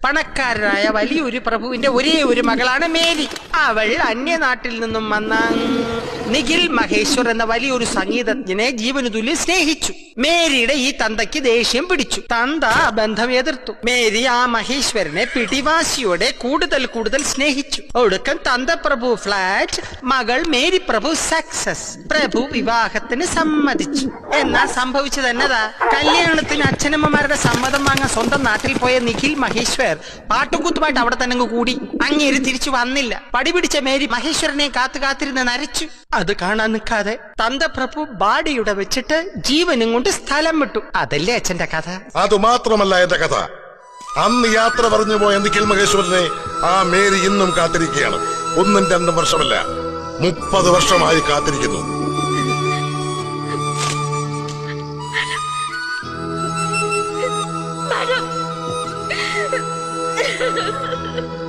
പണക്കാരനായ വലിയൊരു പ്രഭുവിന്റെ ഒരേ ഒരു മകളാണ് മേരി. അവൾ അന്യനാട്ടിൽ നിന്നും വന്ന നിഖിൽ മഹേശ്വർ എന്ന വലിയൊരു സംഗീതജ്ഞനെ ജീവനു തുല്യം സ്നേഹിച്ചു. മേരിയുടെ ഈ തന്തയ്ക്ക് ദേഷ്യം പിടിച്ചു. തന്ത ആ ബന്ധം എതിർത്തു. മേരി ആ മഹേശ്വരനെ പിടിവാശിയോടെ കൂടുതൽ സ്നേഹിച്ചു. ഒടുക്കം തന്ത പ്രഭു ഫ്ലാറ്റ്, മകൾ മേരി പ്രഭു സക്സസ്. പ്രഭു വിവാഹത്തിന് സമ്മതിച്ചു. എന്നാൽ സംഭവിച്ചത് എന്നതാ? കല്യാണത്തിന് അച്ഛനമ്മമാരുടെ സമ്മതം വാങ്ങാൻ സ്വന്തം നാട്ടിൽ പോയ നിഖിൽ മഹേശ്വർ പാട്ടുകൂത്തുമായിട്ട് അവിടെ തന്നെ കൂടി. അങ്ങേര് തിരിച്ചു വന്നില്ല. പടിപിടിച്ച മേരി മഹേശ്വരനെ കാത്തിരുന്ന് നരച്ചു. അത് കാണാൻ നിൽക്കാതെ തന്തപ്രഭു ബാഡിയുടെ വെച്ചിട്ട് ജീവനും കൊണ്ട് സ്ഥലം വിട്ടു. അതല്ലേ അച്ഛന്റെ കഥ? അത് മാത്രമല്ല എന്റെ കഥ. അന്ന് യാത്ര പറഞ്ഞു പോയ നിഖിൽ മഹേശ്വരനെ ആ മേരി ഇന്നും കാത്തിരിക്കുകയാണ്. 1-2 വർഷമല്ല, 30 വർഷമായി കാത്തിരിക്കുന്നു. Ha ha ha!